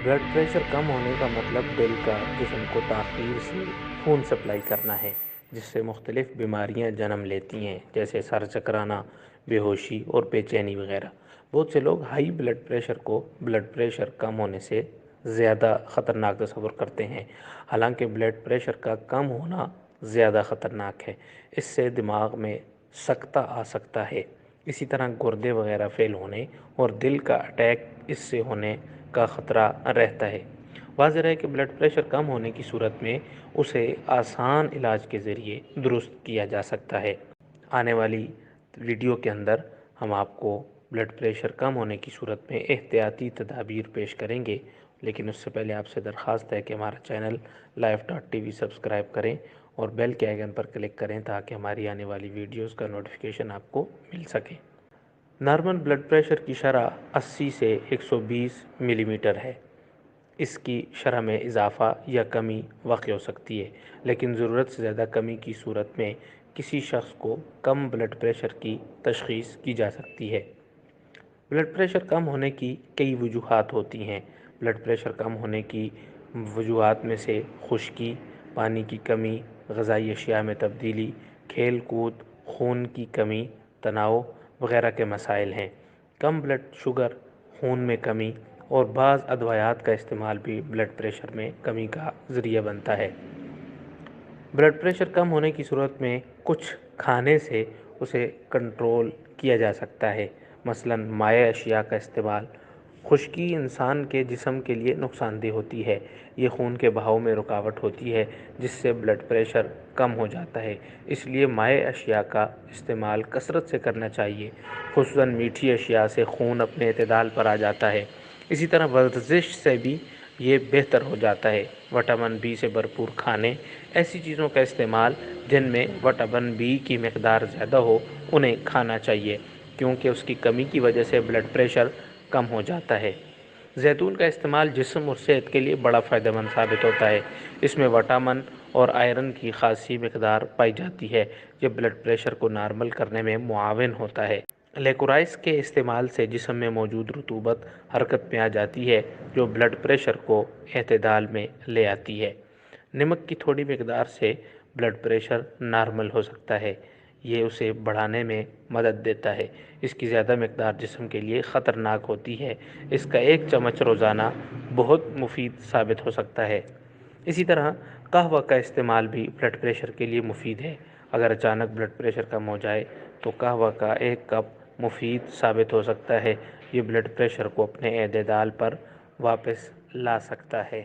Blood pressure کم ہونے کا مطلب دل کا جسم کو تاخیر سے خون سپلائی کرنا ہے، جس سے مختلف بیماریاں جنم لیتی ہیں، جیسے سر چکرانا، بے ہوشی اور بے چینی وغیرہ۔ بہت سے لوگ ہائی بلڈ پریشر کو بلڈ پریشر کم ہونے سے زیادہ خطرناک تصور کرتے ہیں، حالانکہ بلڈ پریشر کا کم ہونا زیادہ خطرناک ہے۔ اس سے دماغ میں سکتہ آ سکتا ہے، اسی طرح گردے وغیرہ فیل ہونے اور دل کا اٹیک اس سے ہونے کا خطرہ رہتا ہے۔ واضح ہے کہ بلڈ پریشر کم ہونے کی صورت میں اسے آسان علاج کے ذریعے درست کیا جا سکتا ہے۔ آنے والی ویڈیو کے اندر ہم آپ کو بلڈ پریشر کم ہونے کی صورت میں احتیاطی تدابیر پیش کریں گے، لیکن اس سے پہلے آپ سے درخواست ہے کہ ہمارا چینل life.tv سبسکرائب کریں اور بیل کے آئیکن پر کلک کریں تاکہ ہماری آنے والی ویڈیوز کا نوٹیفیکیشن آپ کو مل سکے۔ نارمل بلڈ پریشر کی شرح 80 سے 120 ملی میٹر ہے۔ اس کی شرح میں اضافہ یا کمی واقع ہو سکتی ہے، لیکن ضرورت سے زیادہ کمی کی صورت میں کسی شخص کو کم بلڈ پریشر کی تشخیص کی جا سکتی ہے۔ بلڈ پریشر کم ہونے کی کئی وجوہات ہوتی ہیں۔ بلڈ پریشر کم ہونے کی وجوہات میں سے خشکی، پانی کی کمی، غذائی اشیاء میں تبدیلی، کھیل کود، خون کی کمی، تناؤ وغیرہ کے مسائل ہیں۔ کم بلڈ شوگر، خون میں کمی اور بعض ادویات کا استعمال بھی بلڈ پریشر میں کمی کا ذریعہ بنتا ہے۔ بلڈ پریشر کم ہونے کی صورت میں کچھ کھانے سے اسے کنٹرول کیا جا سکتا ہے، مثلاً مائع اشیاء کا استعمال۔ خشکی انسان کے جسم کے لیے نقصان دہ ہوتی ہے۔ یہ خون کے بہاؤ میں رکاوٹ ہوتی ہے، جس سے بلڈ پریشر کم ہو جاتا ہے۔ اس لیے مائع اشیاء کا استعمال کثرت سے کرنا چاہیے، خصوصاً میٹھی اشیاء سے خون اپنے اعتدال پر آ جاتا ہے۔ اسی طرح ورزش سے بھی یہ بہتر ہو جاتا ہے۔ وٹامن بی سے بھرپور کھانے، ایسی چیزوں کا استعمال جن میں وٹامن بی کی مقدار زیادہ ہو، انہیں کھانا چاہیے، کیونکہ اس کی کمی کی وجہ سے بلڈ پریشر کم ہو جاتا ہے۔ زیتون کا استعمال جسم اور صحت کے لیے بڑا فائدہ مند ثابت ہوتا ہے۔ اس میں وٹامن اور آئرن کی خاصی مقدار پائی جاتی ہے، جو بلڈ پریشر کو نارمل کرنے میں معاون ہوتا ہے۔ لیکورائس کے استعمال سے جسم میں موجود رطوبت حرکت میں آ جاتی ہے، جو بلڈ پریشر کو اعتدال میں لے آتی ہے۔ نمک کی تھوڑی مقدار سے بلڈ پریشر نارمل ہو سکتا ہے، یہ اسے بڑھانے میں مدد دیتا ہے۔ اس کی زیادہ مقدار جسم کے لیے خطرناک ہوتی ہے۔ اس کا 1 چمچ روزانہ بہت مفید ثابت ہو سکتا ہے۔ اسی طرح قہوہ کا استعمال بھی بلڈ پریشر کے لیے مفید ہے۔ اگر اچانک بلڈ پریشر کم ہو جائے تو قہوہ کا 1 کپ مفید ثابت ہو سکتا ہے۔ یہ بلڈ پریشر کو اپنے اعتدال پر واپس لا سکتا ہے۔